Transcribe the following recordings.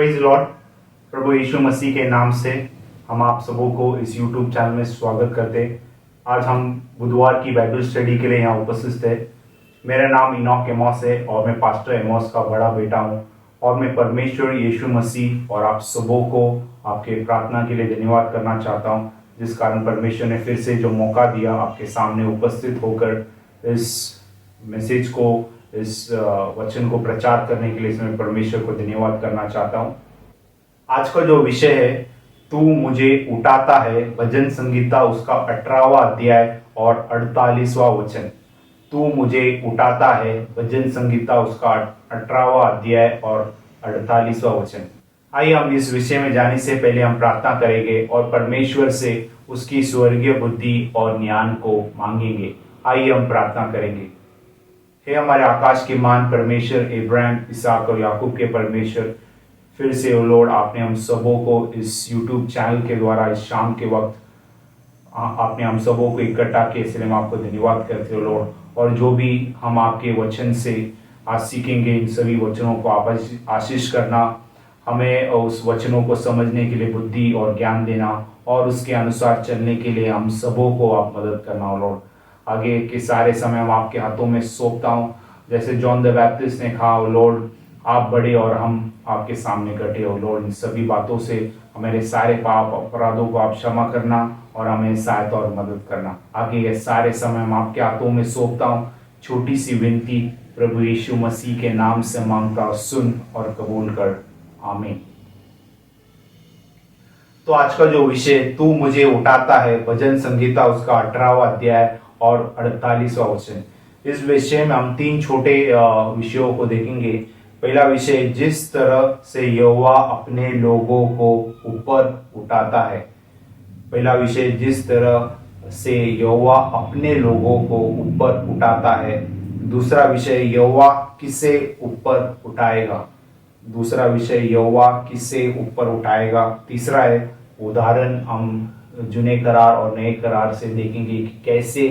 Praise Lord. प्रभु यीशु मसीह के नाम से हम आप सबों को इस यूट्यूब चैनल में स्वागत करते हैं। आज हम बुधवार की बाइबल स्टडी के लिए यहाँ उपस्थित है। मेरा नाम इनॉक एमोस है और मैं पास्टर एमोस का बड़ा बेटा हूँ और मैं परमेश्वर यीशु मसीह और आप सबों को आपके प्रार्थना के लिए धन्यवाद करना चाहता हूँ, जिस कारण परमेश्वर ने फिर से जो मौका दिया आपके सामने उपस्थित होकर इस मैसेज को, इस वचन को प्रचार करने के लिए इसमें परमेश्वर को धन्यवाद करना चाहता हूँ। आज का जो विषय है, तू मुझे उठाता है, भजन संगीता उसका 18वां अध्याय और 48वां वचन। तू मुझे उठाता है, भजन संगीता उसका 18वां अध्याय और 48वां वचन। आइए हम इस विषय में जाने से पहले हम प्रार्थना करेंगे और परमेश्वर से उसकी स्वर्गीय बुद्धि और ज्ञान को मांगेंगे। आइए हम प्रार्थना करेंगे। हे हमारे आकाश के मान परमेश्वर, इब्राहिम, इसहाक और याकूब के परमेश्वर, फिर से ओ लॉर्ड, आपने हम सबों को इस यूट्यूब चैनल के द्वारा इस शाम के वक्त आपने हम सबों को इकट्ठा किया, इसलिए हम आपको धन्यवाद करते हो लॉर्ड। और जो भी हम आपके वचन से आज सीखेंगे, इन सभी वचनों को आप आशीष करना, हमें उस वचनों को समझने के लिए बुद्धि और ज्ञान देना और उसके अनुसार चलने के लिए हम सबों को आप मदद करना लॉर्ड। आगे के सारे समय हम आपके हाथों में सौंपता हूँ। जैसे जॉन द बैप्टिस्ट ने कहा, लॉर्ड आप बड़े और हम आपके सामने घटे हो लॉर्ड। इन सभी बातों से हमारे सारे पाप अपराधों को आप क्षमा करना और हमें सहायता और मदद करना। आगे ये सारे समय हम आपके हाथों में सौंपता हूँ। छोटी सी विनती प्रभु यीशु मसीह के नाम से मांगता हूँ, सुन और कबूल कर, आमीन। तो आज का जो विषय, तू मुझे उठाता है, भजन संगीता उसका 18वां अध्याय और 48वां वचन। इस विषय में हम 3 छोटे विषयों को देखेंगे। पहला विषय, जिस तरह से यहोवा अपने लोगों को ऊपर उठाता है। पहला विषय, जिस तरह से यहोवा अपने लोगों को ऊपर उठाता है। दूसरा विषय, यहोवा किसे ऊपर उठाएगा। दूसरा विषय, यहोवा किसे ऊपर उठाएगा। तीसरा है उदाहरण, हम जुने करार और नए करार से देखेंगे कि कैसे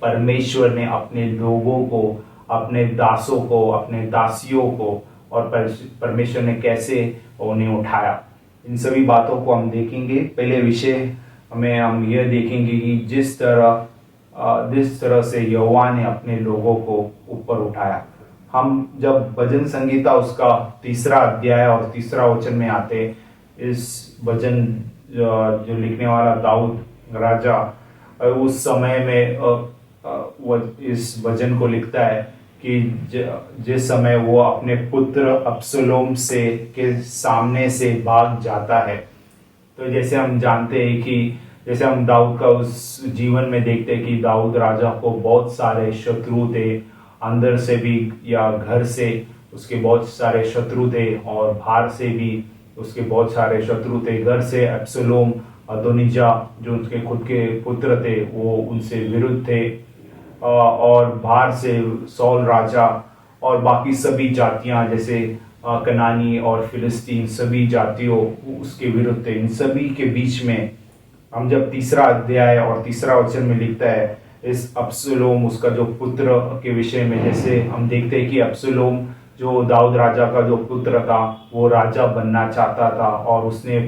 परमेश्वर ने अपने लोगों को, अपने दासों को, अपने दासियों को, और परमेश्वर ने कैसे उन्हें उठाया। इन सभी बातों को हम देखेंगे। पहले विषय में हम यह देखेंगे कि जिस तरह से यहोवा ने अपने लोगों को ऊपर उठाया। हम जब भजन संगीता उसका 3रा अध्याय और 3रा वचन में आते, इस भजन जो लिखने वाला दाऊद राजा उस समय में वो इस भजन को लिखता है कि जिस समय वो अपने पुत्र अब्सलोम से के सामने से भाग जाता है। तो जैसे हम जानते हैं कि जैसे हम दाऊद का उस जीवन में देखते हैं कि दाऊद राजा को बहुत सारे शत्रु थे, अंदर से भी या घर से उसके बहुत सारे शत्रु थे और बाहर से भी उसके बहुत सारे शत्रु थे। घर से अब्सलोम, अदोनिजा जो उसके खुद के पुत्र थे, वो उनसे विरुद्ध थे, और बाहर से सौल राजा और बाकी सभी जातियां जैसे कनानी और फिलिस्तीन, सभी जातियों उसके विरुद्ध थे। इन सभी के बीच में हम जब 3रा अध्याय और 3रा वचन में लिखता है इस अब्सलोम, उसका जो पुत्र के विषय में, जैसे हम देखते हैं कि अब्सलोम जो दाऊद राजा का जो पुत्र था, वो राजा बनना चाहता था और उसने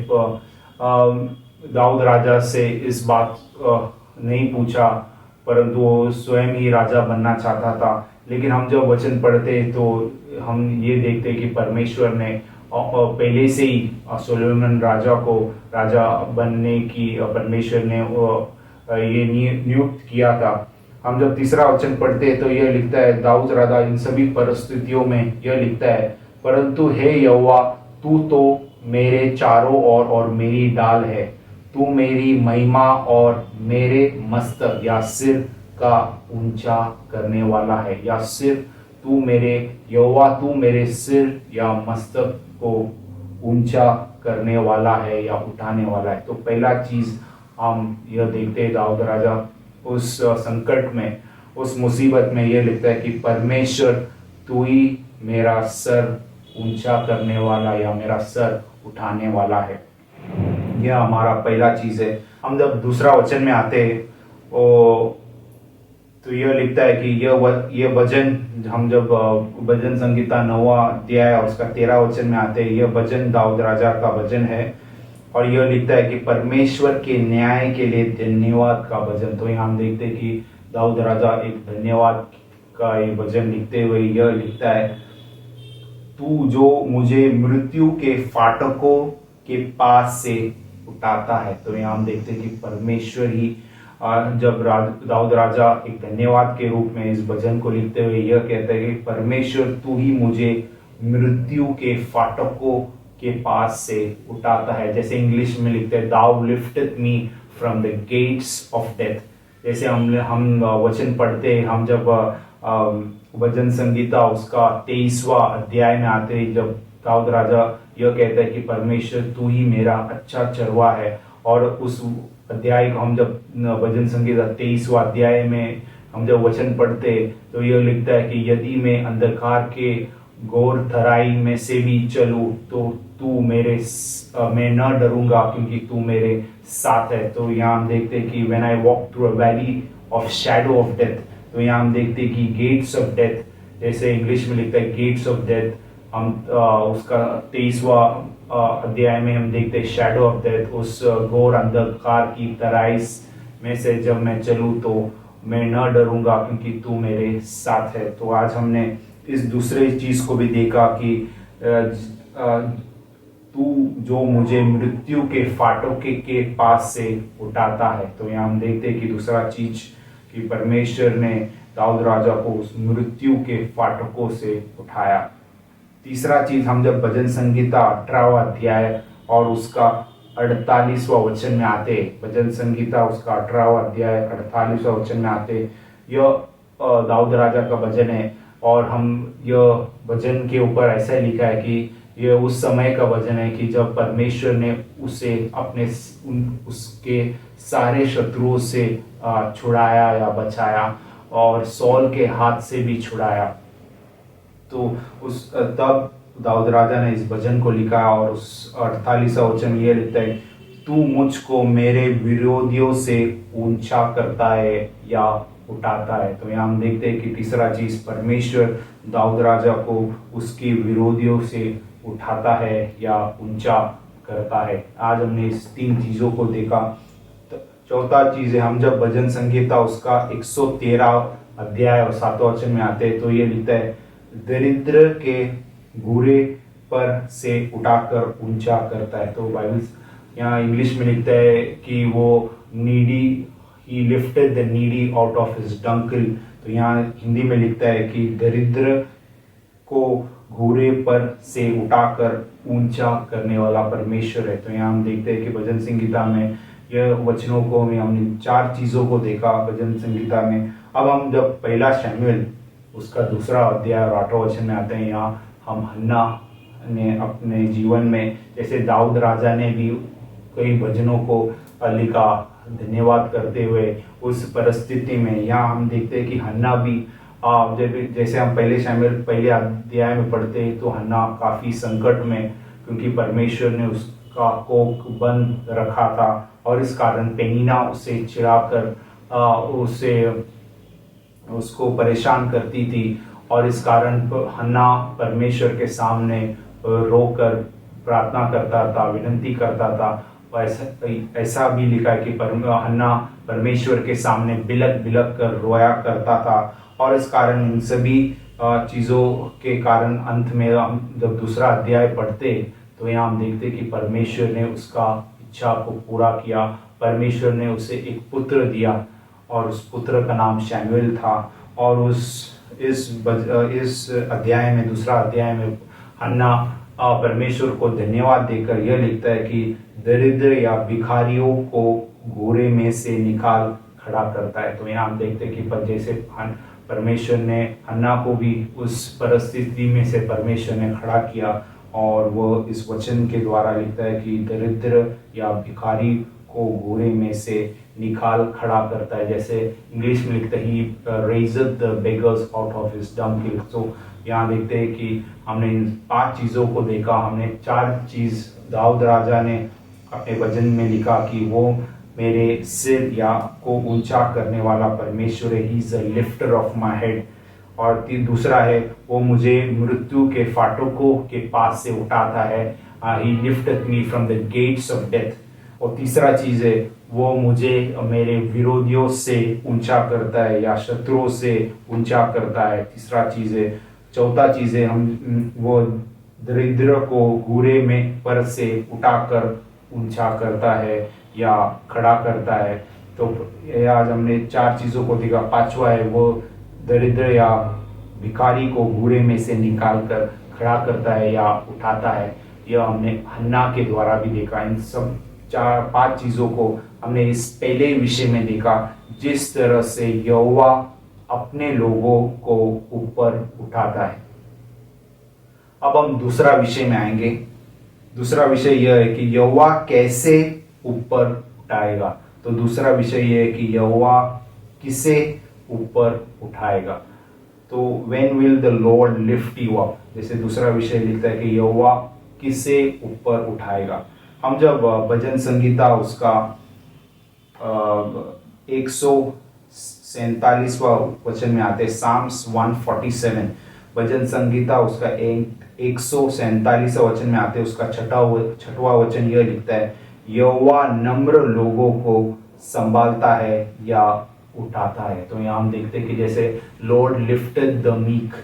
दाऊद राजा से इस बात नहीं पूछा, परंतु वो स्वयं ही राजा बनना चाहता था। लेकिन हम जब वचन पढ़ते तो हम ये देखते कि परमेश्वर ने पहले से ही सोलोमन राजा को राजा बनने की परमेश्वर ने ये नियुक्त किया था। हम जब 3रा वचन पढ़ते हैं तो यह लिखता है, दाऊद राजा इन सभी परिस्थितियों में यह लिखता है, परंतु हे यहोवा, तू तो मेरे चारों ओर और मेरी ढाल है। तू मेरी महिमा और मेरे मस्तक या सिर का ऊंचा करने वाला है। या सिर, तू मेरे यहोवा, तू मेरे सिर या मस्तक को ऊंचा करने वाला है या उठाने वाला है। तो पहला चीज हम यह देखते हैं, दाऊद राजा उस संकट में, उस मुसीबत में यह लिखता है कि परमेश्वर तू ही मेरा सर ऊंचा करने वाला या मेरा सर उठाने वाला है। यह हमारा पहला चीज है। हम जब दूसरा वचन में आते हैं, तो यह लिखता है कि यह भजन, हम जब भजन संगीता 9वां अध्याय और उसका 13 वचन में आते हैं, यह भजन दाऊद राजा का भजन है। और यह लिखता है कि परमेश्वर के न्याय के लिए धन्यवाद का भजन। तो यहाँ हम देखते हैं कि दाऊद राजा एक धन्यवाद का ये भजन लिखते हुए यह लिखता है, तू जो मुझे मृत्यु के फाटकों के पास से उठाता है। तो यहाँ हम देखते हैं कि परमेश्वर ही, जब दाऊद राजा एक धन्यवाद के रूप में इस भजन को लिखते हुए यह कहते हैं कि परमेश्वर तू ही मुझे मृत्यु के फाटकों के पास से उठाता है। जैसे इंग्लिश में लिखते हैं, thou lifted me from the gates of death. जैसे हम वचन पढ़ते हैं, हम जब भजन संगीता उसका 23वां अध्याय में आते हैं, जब दाऊद राजा यह कहता है कि परमेश्वर तू ही मेरा अच्छा चरवा है। और उस अध्याय को हम जब भजन संगीता 23वां अध्याय में हम जब वचन पढ़ते तो यह लिखता है कि यदि मैं अंधकार के घोर तराई में से भी चलूं तो तू मैं न डरूंगा क्योंकि तू मेरे साथ है। तो यहाँ हम देखते हैं कि when I walk through a valley of shadow of death, तो यहाँ हम देखते हैं कि गेट्स ऑफ डेथ, जैसे इंग्लिश में लिखता है गेट्स ऑफ डेथ, हम उसका 23वां अध्याय में हम देखते हैं शैडो ऑफ डेथ, उस घोर अंधकार की तराई में से जब मैं चलूं तो मैं न डरूंगा क्योंकि तू मेरे साथ है। तो आज हमने इस दूसरे चीज को भी देखा कि तू जो मुझे मृत्यु के फाटकों के पास से उठाता है। तो यहाँ हम देखते हैं कि दूसरा चीज कि परमेश्वर ने दाऊद राजा को उस मृत्यु के फाटकों से उठाया। तीसरा चीज, हम जब भजन संगीता 18वां अध्याय और उसका 48वां वचन में आते, भजन संगीता उसका 18वां अध्याय 48वां वचन में आते, यह दाऊद राजा का भजन है। और हम यह भजन के ऊपर ऐसा लिखा है कि यह उस समय का भजन है कि जब परमेश्वर ने उसे उसके सारे शत्रुओं से छुड़ाया या बचाया और सौल के हाथ से भी छुड़ाया। तो तब दाऊद राजा ने इस भजन को लिखा और उस 48वां वचन ये लिखता है, तू मुझको मेरे विरोधियों से ऊंचा करता है या उठाता है। तो यहाँ हम देखते हैं कि तीसरा चीज, परमेश्वर दाऊद राजा को उसके विरोधियों से उठाता है या ऊंचा करता है। आज हमने इस 3 चीजों को देखा। चौथा चीज है, हम जब भजन संगीता उसका 113 अध्याय और 7वां वचन में आते हैं तो ये लिखता है, दरिद्र के घूरे पर से उठाकर ऊंचा करता है। तो बाइबल यहाँ इंग्लिश में लिखता है कि वो needy, he lifted the needy out of his dunghill। तो यहाँ हिंदी में लिखता है कि दरिद्र को घूरे पर से उठाकर ऊंचा करने वाला परमेश्वर है। तो यहाँ हम देखते हैं कि भजन संगीता में यह वचनों को में हमने 4 चीजों को देखा भजन संगीता में। अब हम जब पहला शमूएल उसका 2रा अध्याय और 8वां वचन में आते हैं, यहाँ हम हन्ना ने अपने जीवन में, जैसे दाऊद राजा ने भी कई भजनों को लिखा धन्यवाद करते हुए उस परिस्थिति में, यहाँ हम देखते हैं कि हन्ना भी जैसे हम पहले शमूएल पहले अध्याय में पढ़ते हैं तो हन्ना काफी संकट में, क्योंकि परमेश्वर ने उसका कोख बंद रखा था और इस कारण पेनिना उसे चिढ़ाकर उसको परेशान करती थी और इस कारण हन्ना परमेश्वर के सामने रोकर प्रार्थना करता था, विनती करता था। ऐसा भी लिखा है कि हन्ना परमेश्वर के सामने बिलक बिलक कर रोया करता था और इस कारण इन सभी चीज़ों के कारण अंत में हम जब 2रा अध्याय पढ़ते तो यहाँ हम देखते कि परमेश्वर ने उसका इच्छा को पूरा किया। परमेश्वर ने उसे एक पुत्र दिया और उस पुत्र का नाम शमूएल था। और इस अध्याय में 2रा अध्याय में हन्ना परमेश्वर को धन्यवाद देकर यह लिखता है कि दरिद्र या भिखारियों को घूरे में से निकाल खड़ा करता है। तो यहाँ हम देखते हैं कि जैसे परमेश्वर ने हन्ना को भी उस परिस्थिति में से परमेश्वर ने खड़ा किया और वो इस वचन के द्वारा लिखता है कि दरिद्र या भिखारी को घूरे में से निकाल खड़ा करता है। जैसे इंग्लिश में लिखता है, he raised the beggars out of his dunghill. तो यहाँ देखते हैं कि हमने इन 5 चीज़ों को देखा। हमने 4 चीज़ दाऊद राजा ने अपने भजन में लिखा कि वो मेरे सिर या को ऊंचा करने वाला परमेश्वर है, he is a lifter of my head. और दूसरा है, वो मुझे मृत्यु के फाटकों के पास से उठाता है, ही lifted me from the gates of death. और तीसरा चीज है, वो मुझे मेरे विरोधियों से ऊंचा करता है या शत्रुओं से ऊंचा करता है। तीसरा चीज है। चौथा चीज है, हम वो दरिद्र को घूरे में पर से उठाकर ऊंचा करता है या खड़ा करता है। तो ये आज हमने चार चीजों को देखा। पांचवा है, वो दरिद्र या भिखारी को घूरे में से निकाल कर खड़ा करता है या उठाता है। यह हमने हन्ना के द्वारा भी देखा। इन सब चार पांच चीजों को हमने इस पहले विषय में देखा, जिस तरह से यहोवा अपने लोगों को ऊपर उठाता है। अब हम दूसरा विषय में आएंगे। दूसरा विषय यह है कि यहोवा कैसे ऊपर उठाएगा। तो दूसरा विषय यह है कि यहोवा किसे ऊपर उठाएगा। तो when will the Lord lift you up, जैसे दूसरा विषय लिखता है कि यहोवा किसे ऊपर उठाएगा। हम जब भजन संगीता उसका 147वां वचन में आते हैं, साम्स 147, भजन संगीता उसका 147वां वचन में आते हैं, उसका छठवां वचन यह लिखता है, यहोवा नम्र लोगों को संभालता है या उठाता है। तो यहाँ हम देखते हैं कि जैसे लॉर्ड लिफ्टेड द मीक,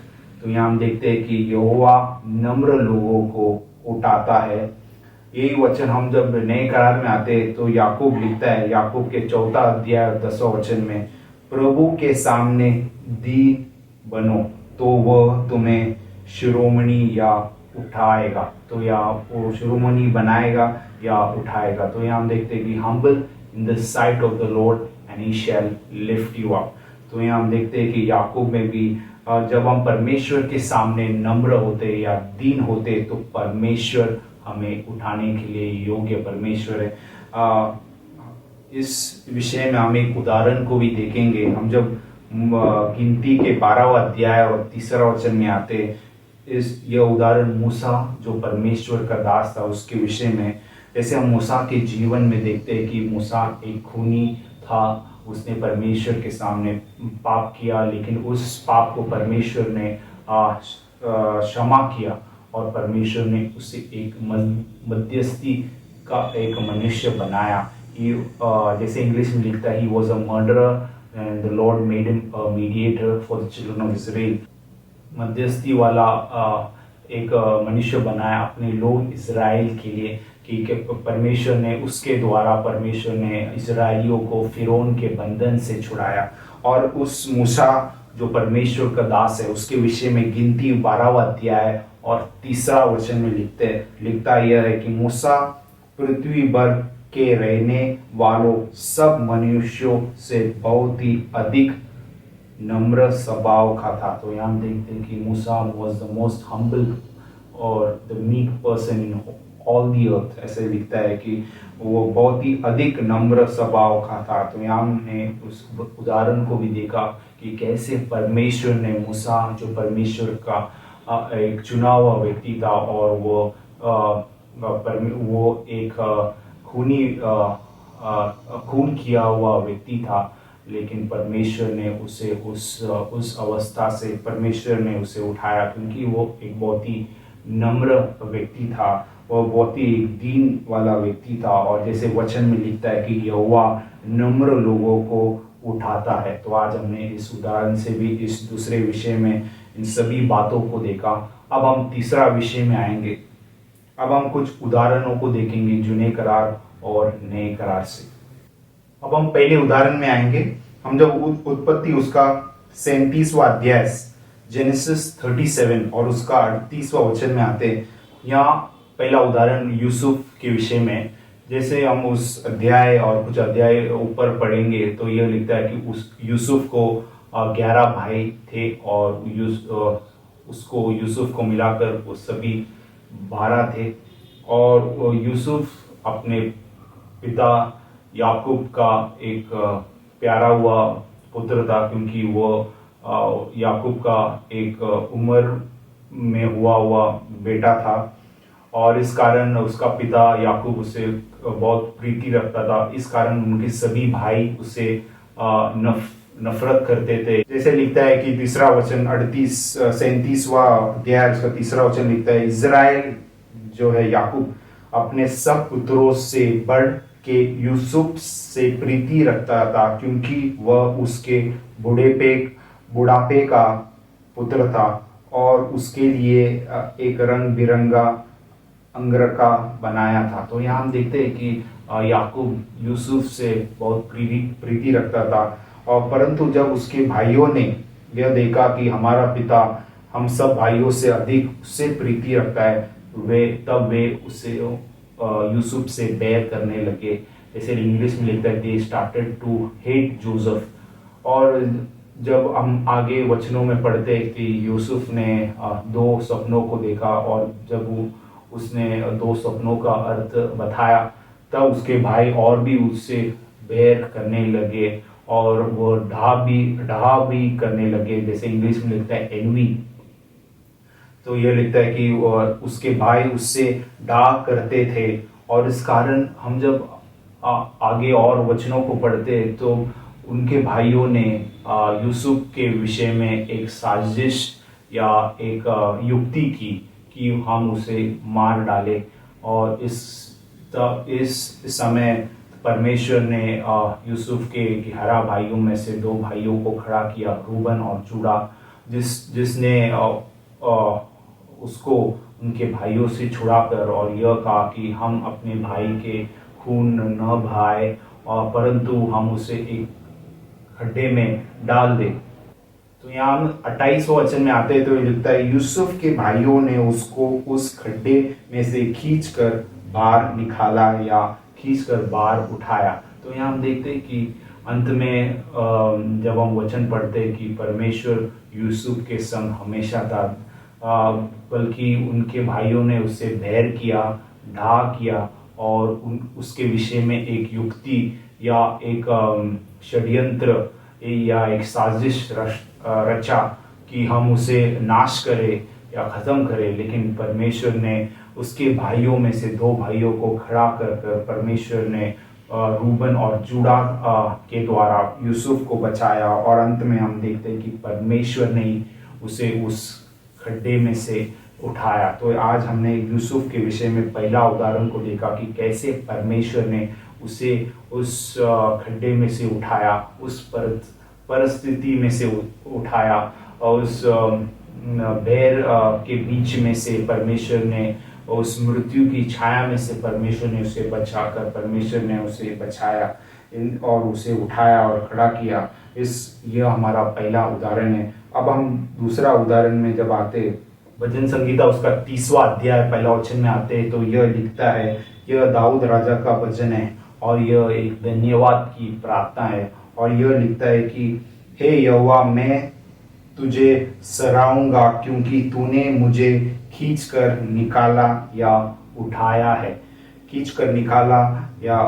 तो यहाँ हम देखते हैं कि यहोवा नम्र लोगों को उठाता है। यही वचन हम जब नए करार में आते हैं तो याकूब लिखता है, याकूब के 4 अध्याय 10वां वचन में, प्रभु के सामने दीन बनो तो वह तुम्हें शिरोमणि या उठाएगा। तो या वो शिरोमणि बनाएगा या उठाएगा। तो यहाँ हम देखते हैं कि humble in the sight of the Lord and he shall lift you up. तो यहाँ हम देखते हैं कि याकूब में भी जब हम परमेश्वर के सामने नम्र होते या दीन होते तो परमेश्वर हमें उठाने के लिए योग्य परमेश्वर है। इस विषय में हम एक उदाहरण को भी देखेंगे। हम जब गिनती के 12वां अध्याय और 3रा वचन में आते, यह उदाहरण मूसा जो परमेश्वर का दास था उसके विषय में। जैसे हम मूसा के जीवन में देखते हैं कि मूसा एक खूनी था, उसने परमेश्वर के सामने पाप किया, लेकिन उस पाप को परमेश्वर ने क्षमा किया और परमेश्वर ने उसे एक मध्यस्थी का एक मनुष्य बनाया। जैसे इंग्लिश में लिखता है, he was a murderer and the Lord made him a mediator for the children of Israel. मध्यस्थी वाला एक मनुष्य बनाया अपने लोग इजराइल के लिए, कि परमेश्वर ने उसके द्वारा परमेश्वर ने इजराइलियों को फिरौन के बंधन से छुड़ाया। और उस मूसा जो परमेश्वर का दास है उसके विषय में गिनती 12वां अध्याय और 3रा वचन में लिखता यह है कि मूसा पृथ्वी भर के रहने वालों सब मनुष्यों से बहुत ही अधिक नम्र स्वभाव का था। तो यहाँ देखते हैं कि Musa was the most humble और the meek person in all the earth. ऐसे लिखता है कि वो बहुत ही अधिक नम्र स्वभाव का था। तो यहाँ हमने उस उदाहरण को भी देखा कि कैसे परमेश्वर ने मूसा जो परमेश्वर का एक चुना हुआ व्यक्ति था और वो एक खून किया हुआ व्यक्ति था, लेकिन परमेश्वर ने उसे उस अवस्था से परमेश्वर ने उसे उठाया, क्योंकि वो एक बहुत ही नम्र व्यक्ति था, वो बहुत ही दीन वाला व्यक्ति था। और जैसे वचन में लिखता है कि यहोवा नम्र लोगों को उठाता है। तो आज हमने इस उदाहरण से भी इस दूसरे विषय में इन सभी बातों को देखा। अब हम तीसरा विषय में आएंगे। अब हम कुछ उदाहरणों को देखेंगे जूने करार और नए करार से। अब हम पहले उदाहरण में आएंगे। हम जब उत्पत्ति उसका 37वां अध्याय जेनेसिस 37 और उसका 38वां वचन में आते हैं, यहाँ पहला उदाहरण यूसुफ के विषय में। जैसे हम उस अध्याय और कुछ अध्याय ऊपर पढ़ेंगे तो यह लिखता है कि उस यूसुफ को 11 भाई थे और यूसुफ को मिलाकर वो सभी 12 थे। और यूसुफ अपने पिता याकूब का एक प्यारा हुआ पुत्र था, क्योंकि वो याकूब का एक उम्र में हुआ बेटा था। और इस कारण उसका पिता याकूब उससे बहुत प्रीति रखता था। इस कारण उनके सभी भाई उससे नफरत करते थे। जैसे लिखता है कि तीसरा वचन 37वां अध्याय उसका तीसरा वचन लिखता है, इज़राइल जो है याकूब अपने सब पुत्रों से बढ़ के यूसुफ से प्रीति रखता था, क्योंकि वह उसके बुढ़ापे का पुत्र था और उसके लिए एक रंग बिरंगा अंगरखा बनाया था। तो यहाँ हम देखते हैं कि याकूब यूसुफ से बहुत प्रीति रखता था। और परंतु जब उसके भाइयों ने यह देखा कि हमारा पिता हम सब भाइयों से अधिक उससे प्रीति रखता है, वे उसे यूसुफ से बैर करने लगे। जैसे इंग्लिश में लिखता है, they started to hate Joseph. और जब हम आगे वचनों में पढ़ते हैं कि यूसुफ ने दो सपनों को देखा, और जब उसने दो सपनों का अर्थ बताया, तब उसके भाई और भी उससे बैर करने लगे और वो ढहा भी करने लगे। जैसे इंग्लिश में लिखता है एनवी। तो यह लिखता है कि उसके भाई उससे डाह करते थे। और इस कारण हम जब आगे और वचनों को पढ़ते हैं तो उनके भाइयों ने यूसुफ के विषय में एक साजिश या एक युक्ति की कि हम उसे मार डालें। और इस समय परमेश्वर ने यूसुफ के 11 भाइयों में से 2 भाइयों को खड़ा किया, रूबन और जूडा, जिसने उसको उनके भाइयों से छुड़ाकर और यह कहा कि हम अपने भाई के खून न बहाए, और परंतु हम उसे एक खड्डे में डाल दे। तो यहाँ हम 28वें वचन में आते हैं तो ये लिखता है, यूसुफ के भाइयों ने उसको उस खड्डे में से खींचकर बाहर निकाला या खींचकर बाहर उठाया। तो यहाँ हम देखते हैं कि अंत में जब हम वचन पढ़ते हैं कि परमेश्वर यूसुफ के संग हमेशा था, बल्कि उनके भाइयों ने उससे बैर किया, ढा किया और उसके विषय में एक युक्ति या एक षड्यंत्र या एक साजिश रचा कि हम उसे नाश करें या खत्म करें। लेकिन परमेश्वर ने उसके भाइयों में से 2 भाइयों को खड़ा कर परमेश्वर ने रूबन और जूडा के द्वारा यूसुफ को बचाया। और अंत में हम देखते हैं कि परमेश्वर ने उसे उस खड्डे में से उठाया। तो आज हमने यूसुफ के विषय में पहला उदाहरण को देखा कि कैसे परमेश्वर ने उसे उस खड्डे में से उठाया, उस परिस्थिति में से उठाया, और उस बैर के बीच में से परमेश्वर ने, उस मृत्यु की छाया में से परमेश्वर ने उसे बचाकर, परमेश्वर ने उसे बचाया और उसे उठाया और खड़ा किया। यह हमारा पहला उदाहरण है। अब हम दूसरा उदाहरण में जब आते, भजन संगीता उसका 30वां अध्याय पहला वचन में आते हैं तो यह लिखता है, यह दाऊद राजा का भजन है और यह एक धन्यवाद की प्रार्थना है। और यह लिखता है कि हे यहोवा, मैं तुझे सराहूंगा क्योंकि तूने मुझे खींचकर निकाला या उठाया है। खींचकर निकाला या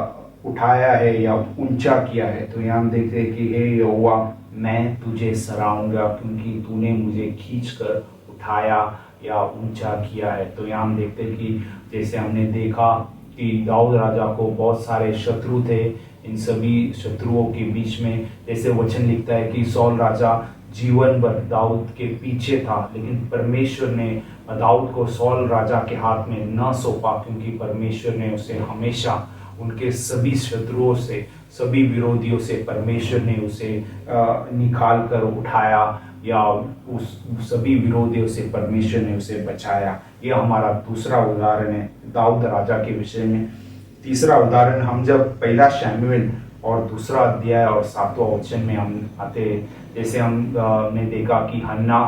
उठाया है या ऊंचा किया है। तो यहाँ हम देखते हैं कि हे यहोवा, मैं तुझे सराहूंगा क्योंकि तूने मुझे खींचकर उठाया या ऊंचा किया है। तो यहाँ हम देखते हैं कि जैसे हमने देखा कि दाऊद राजा को बहुत सारे शत्रु थे, इन सभी शत्रुओं के बीच में जैसे वचन लिखता है कि सौल राजा जीवन भर दाऊद के पीछे था, लेकिन परमेश्वर ने दाऊद को सौल राजा के हाथ में न सौंपा, क्योंकि परमेश्वर ने उसे हमेशा उनके सभी शत्रुओं से, सभी विरोधियों से परमेश्वर ने उसे निकाल कर उठाया या उस सभी विरोधियों से परमेश्वर ने उसे बचाया। यह हमारा दूसरा उदाहरण है दाऊद राजा के विषय में। तीसरा उदाहरण हम जब पहला शमूएल और दूसरा अध्याय और 7वां वचन में हम आते, जैसे हमने देखा कि हन्ना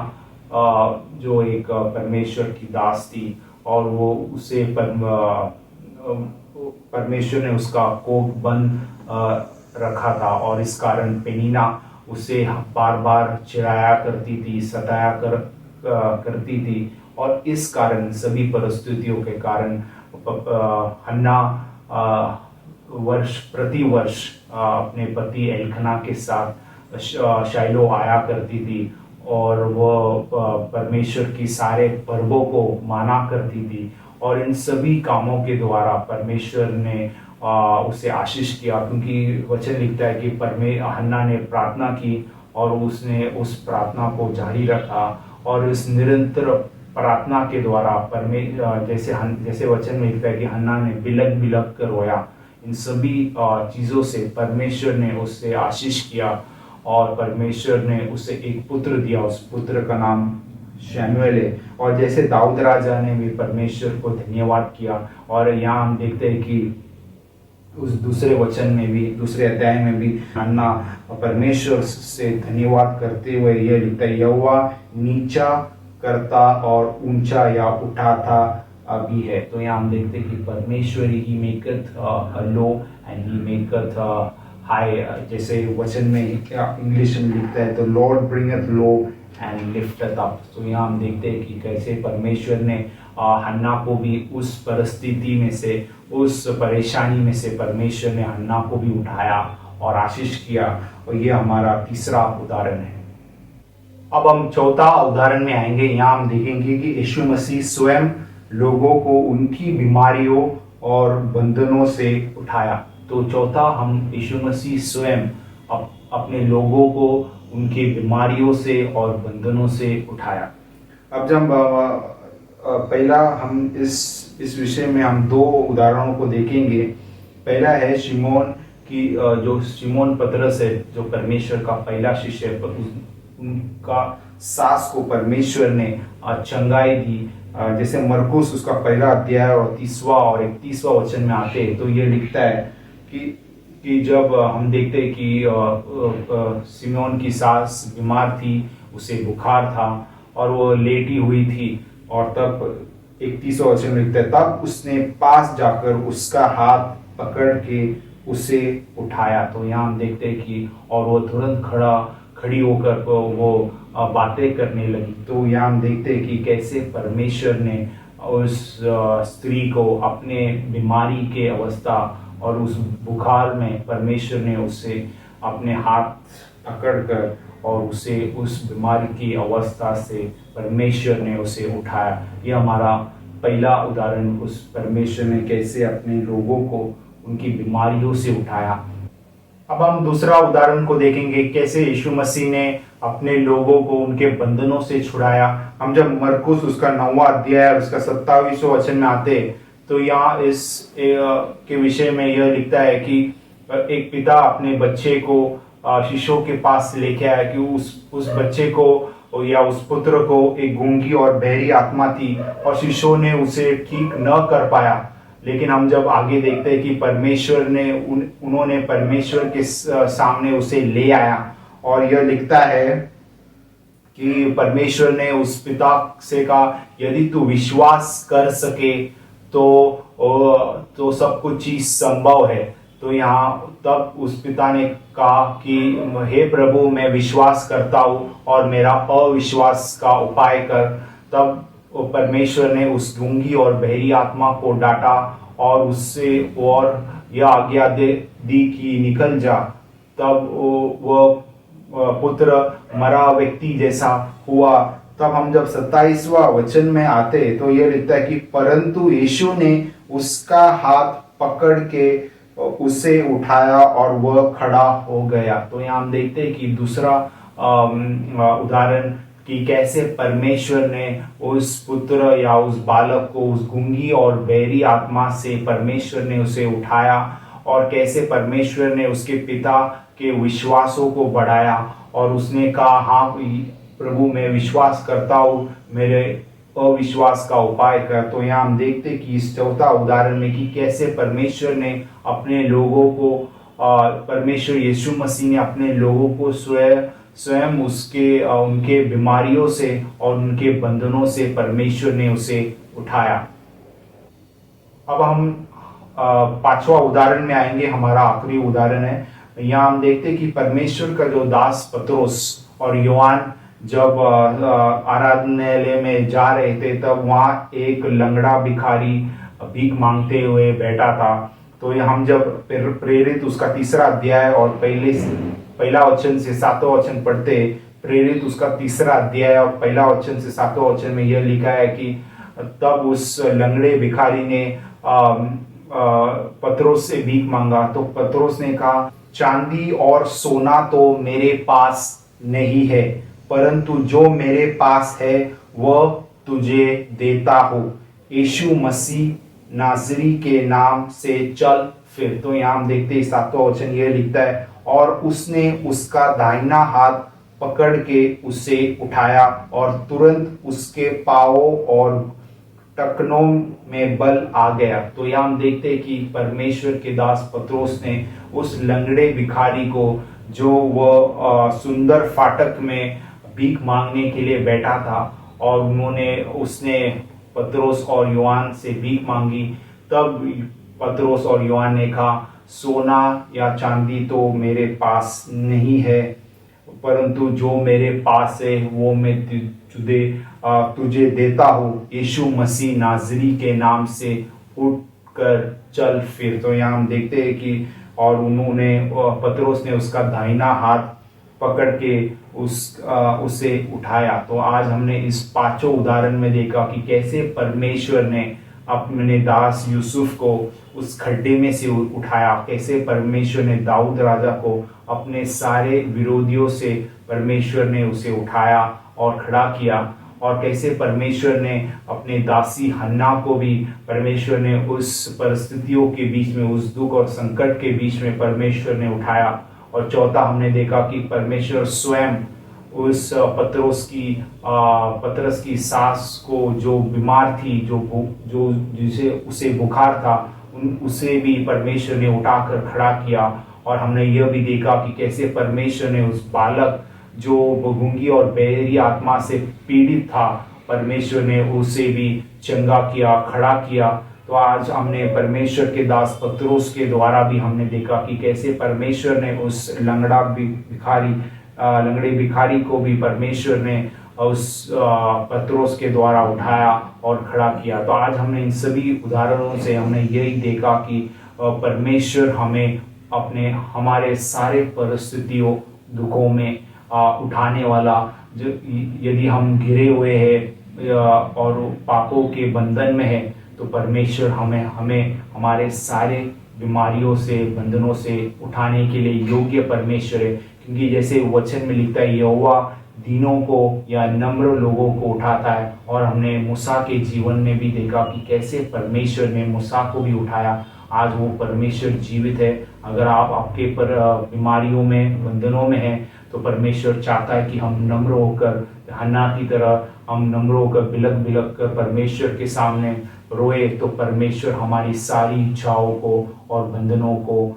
जो एक परमेश्वर की दास थी और वो उसे परमेश्वर ने उसका कोप बंद रखा था, और इस कारण पेनीना उसे बार बार चिढ़ाया करती थी, सताया करती थी। और इस कारण सभी परिस्थितियों के कारण हन्ना प्रति वर्ष अपने पति एल्कना के साथ शाइलो आया करती थी और वह परमेश्वर की सारे पर्वों को माना करती थी। और इन सभी कामों के द्वारा परमेश्वर ने उसे आशीष किया, क्योंकि वचन लिखता है कि हन्ना ने प्रार्थना की और उसने उस प्रार्थना को जारी रखा, और इस निरंतर प्रार्थना के द्वारा जैसे वचन में लिखता है कि हन्ना ने बिलक बिलक कर रोया। इन सभी चीज़ों से परमेश्वर ने उससे आशीष किया, और परमेश्वर ने उसे एक पुत्र दिया। उस पुत्र का नाम शैमुएल है। और जैसे दाऊद राजा ने भी परमेश्वर को धन्यवाद किया, और यहाँ हम देखते हैं कि उस दूसरे वचन में भी, दूसरे अध्याय में भी हन्ना परमेश्वर से धन्यवाद करते हुए यह लिखता है, यहोवा नीचा करता और ऊंचा या उठाता भी है। तो यहाँ हम देखते हैं कि परमेश्वर ही मेकथ लो एंड ही मेकथ हाई। जैसे वचन में इंग्लिश में लिखता है, तो लॉर्ड ब्रिंगथ लो एंड लिफ्टथ अप। तो यहाँ हम देखते हैं कि कैसे परमेश्वर ने हन्ना को भी उस परिस्थिति में से, उस परेशानी में से परमेश्वर ने हन्ना को भी उठाया और आशीष किया। और ये हमारा तीसरा उदाहरण है। अब हम चौथा उदाहरण में आएंगे। यहाँ हम देखेंगे कि यीशु मसीह स्वयं लोगों को उनकी बीमारियों और बंधनों से उठाया। तो चौथा, हम यीशु मसीह स्वयं अपने लोगों को उनके बीमारियों से और बंधनों से उठाया। अब जब पहला हम इस विषय में हम दो उदाहरणों को देखेंगे। पहला है शिमोन की, जो शिमोन पतरस है, जो परमेश्वर का पहला शिष्य है, उनका सास को परमेश्वर ने चंगाई दी। जैसे मरकुस उसका पहला अध्याय और 30वां और 31वां वचन में आते हैं, तो ये लिखता है कि जब हम देखते हैं कि शिमोन की सास बीमार थी, उसे बुखार था और वो लेटी हुई थी, और तब 31वां वचन में लिखता है, तब उसने पास जाकर उसका हाथ पकड़ के उसे उठाया। तो यहाँ हम देखते हैं कि और वो तुरंत खड़ी होकर वो बातें करने लगी। तो यहाँ हम देखते हैं कि कैसे परमेश्वर ने उस स्त्री को अपने बीमारी के अवस्था और उस बुखार में परमेश्वर ने उसे अपने हाथ पकड़कर और उसे उस बीमारी की अवस्था से परमेश्वर ने उसे उठाया। यह हमारा पहला उदाहरण, उस परमेश्वर ने कैसे अपने लोगों को उनकी बीमारियों से उठाया। अब हम दूसरा उदाहरण को देखेंगे, कैसे यीशु मसीह ने अपने लोगों को उनके बंधनों से छुड़ाया। हम जब मरकुस उसका 9वां अध्याय उसका 27वां वचन में आते, तो यहाँ इस के विषय में यह लिखता है कि एक पिता अपने बच्चे को शिशुओं के पास लेके आया कि उस बच्चे को या उस पुत्र को एक गूंगी और बहरी आत्मा थी, और शिशुओं ने उसे ठीक न कर पाया। लेकिन हम जब आगे देखते हैं कि परमेश्वर ने उन्होंने परमेश्वर के सामने उसे ले आया, और यह लिखता है कि परमेश्वर ने उस पिता से कहा, यदि तू विश्वास कर सके तो सब कुछ चीज संभव है। तो यहाँ तब उस पिता ने कहा कि हे प्रभु, मैं विश्वास करता हूँ और मेरा अविश्वास का उपाय कर। तब परमेश्वर ने उस गूंगी और बहरी आत्मा को डांटा और उससे और यह आज्ञा दी कि निकल जा। तब वो पुत्र मरा व्यक्ति जैसा हुआ। तब हम जब 27वां वचन में आते तो यह लिखता है कि परंतु यीशु ने उसका हाथ पकड़ के उसे उठाया और वह खड़ा हो गया। तो यहाँ हम देखते हैं कि दूसरा उदाहरण कि कैसे परमेश्वर ने उस पुत्र या उस बालक को उस गूंगी और बहरी आत्मा से परमेश्वर ने उसे उठाया, और कैसे परमेश्वर ने उसके पिता के विश्वासों को बढ़ाया और उसने कहा, हाँ प्रभु, मैं विश्वास करता हूँ, मेरे अविश्वास का उपाय कर। तो यहाँ हम देखते कि इस चौथा उदाहरण में कि कैसे परमेश्वर ने अपने लोगों को, परमेश्वर यीशु मसीह ने अपने लोगों को स्वयं उनके बीमारियों से और उनके बंधनों से परमेश्वर ने उसे उठाया। अब हम 5वां उदाहरण में आएंगे। हमारा आखिरी उदाहरण है। यहाँ हम देखते हैं कि परमेश्वर का जो दास पतरस और यूहन्ना जब आराधनालय में जा रहे थे, तब वहाँ एक लंगड़ा भिखारी भीख मांगते हुए बैठा था। तो हम जब प्रेरित उसका 3रा अध्याय और पहला वचन से 7वां वचन पढ़ते, प्रेरित उसका 3रा अध्याय और पहला वचन से 7वां वचन में यह लिखा है कि तब उस लंगड़े भिखारी ने पतरस से भीख मांगा। तो पतरस ने कहा, चांदी और सोना तो मेरे पास नहीं है, परंतु जो मेरे पास है वह तुझे देता हूं। यीशु मसीह नाजरी के नाम से चल फिर। तो यहाँ हम देखते हैं 7वां वचन यह लिखता है, और उसने उसका दाहिना हाथ पकड़ के उसे उठाया और तुरंत उसके पांवों और टखनों में बल आ गया। तो यहाँ हम देखते हैं कि परमेश्वर के दास पतरस ने उस लंगड़े भिखारी को, जो वह सुंदर फाटक में भीख मांगने के लिए बैठा था, और उसने पतरस और यूहान से भीख मांगी, तब पतरस और यूहान ने कहा, सोना या चांदी तो मेरे पास नहीं है, परंतु जो मेरे पास है वो मैं तुझे देता हूँ। यीशु मसीह नाजरी के नाम से उठकर चल फिर। तो यहाँ हम देखते हैं कि और पतरस ने उसका दाहिना हाथ पकड़ के उसे उठाया। तो आज हमने इस 5 उदाहरण में देखा कि कैसे परमेश्वर ने अपने दास यूसुफ को उस खड्डे में से उठाया, कैसे परमेश्वर ने दाऊद राजा को अपने सारे विरोधियों से परमेश्वर ने उसे उठाया और खड़ा किया, और कैसे परमेश्वर ने अपने दासी हन्ना को भी परमेश्वर ने उस परिस्थितियों के बीच में, उस दुख और संकट के बीच में परमेश्वर ने उठाया। और चौथा हमने देखा कि परमेश्वर स्वयं उस पतरस की सास को, जो बीमार थी, जो जिसे उसे बुखार था, उसे भी परमेश्वर ने उठाकर खड़ा किया। और हमने यह भी देखा कि कैसे परमेश्वर ने उस बालक जो गूंगी और बहरी आत्मा से पीड़ित था, परमेश्वर ने उसे भी चंगा किया, खड़ा किया। तो आज हमने परमेश्वर के दास पतरस के द्वारा भी हमने देखा कि कैसे परमेश्वर ने उस लंगड़े भिखारी को भी परमेश्वर ने उस पतरस के द्वारा उठाया और खड़ा किया। तो आज हमने इन सभी उदाहरणों से हमने यही देखा कि परमेश्वर हमें हमारे सारे परिस्थितियों, दुखों में उठाने वाला, जो यदि हम घिरे हुए हैं और पापों के बंधन में है, तो परमेश्वर हमें हमारे सारे बीमारियों से, बंधनों से उठाने के लिए योग्य परमेश्वर है। क्योंकि जैसे वचन में लिखता है, यहोवा दीनों को या नम्र लोगों को उठाता है। और हमने मूसा के जीवन में भी देखा कि कैसे परमेश्वर ने मूसा को भी उठाया। आज वो परमेश्वर जीवित है। अगर आप आपके पर बीमारियों में, बंधनों में हैं, तो परमेश्वर चाहता है कि हम नम्र होकर, हन्ना की तरह हम नम्र होकर बिलक बिलक कर परमेश्वर के सामने रोए। तो परमेश्वर हमारी सारी इच्छाओं को और बंधनों को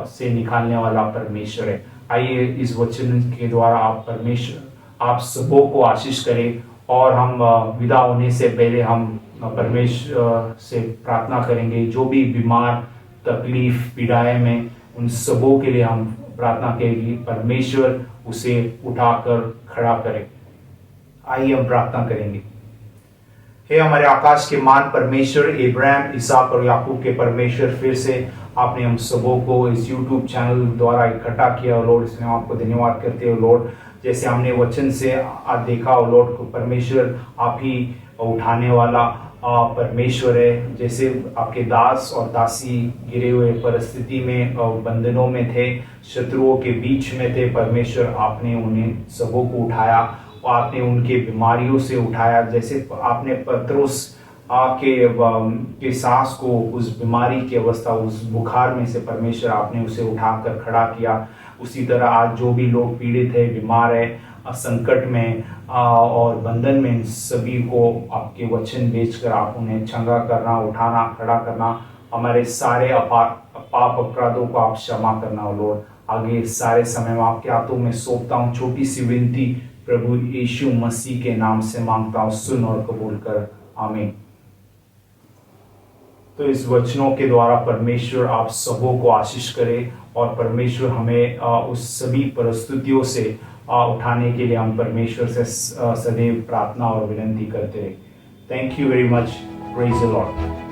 से निकालने वाला परमेश्वर है। आइए इस वचन के द्वारा आप सबों को आशीष करें। और हम विदा होने से पहले हम परमेश्वर से प्रार्थना करेंगे, जो भी बीमार, तकलीफ, पीड़ाएं में, उन सबों के लिए हम प्रार्थना करेंगे, परमेश्वर उसे उठाकर खड़ा करे। आइए हम प्रार्थना करेंगे। हे हमारे आकाश के मान परमेश्वर, इब्राहिम, इसहाक और याकूब के परमेश्वर, फिर से आपने हम सबों को इस YouTube चैनल द्वारा इकट्ठा किया लॉर्ड, इसमें हम आपको धन्यवाद करते हो लॉर्ड। जैसे हमने वचन से देखा लॉर्ड को, परमेश्वर आप ही उठाने वाला परमेश्वर है। जैसे आपके दास और दासी गिरे हुए परिस्थिति में, बंधनों में थे, शत्रुओं के बीच में थे, परमेश्वर आपने उन्हें सबों को उठाया और आपने उनके बीमारियों से उठाया। जैसे आपने पतरस के सांस को, उस बीमारी की अवस्था, उस बुखार में से परमेश्वर आपने उसे उठाकर खड़ा किया, उसी तरह आज जो भी लोग पीड़ित है, बीमार है, संकट में और बंधन में, सभी को आपके वचन बेचकर आप उन्हें चंगा करना, उठाना, खड़ा करना, हमारे सारे पाप अपराधों को आप क्षमा करना लॉर्ड। आगे सारे समय में आपके हाथों में सौंपता हूँ। छोटी सी विनती प्रभु यीशु मसीह के नाम से मांगता हूँ, सुन और कबूल कर, आमीन। तो इस वचनों के द्वारा परमेश्वर आप सबों को आशीष करे और परमेश्वर हमें उस सभी परिस्थितियों से उठाने के लिए हम परमेश्वर से सदैव प्रार्थना और विनती करते रहे। Thank you very much. Praise the Lord.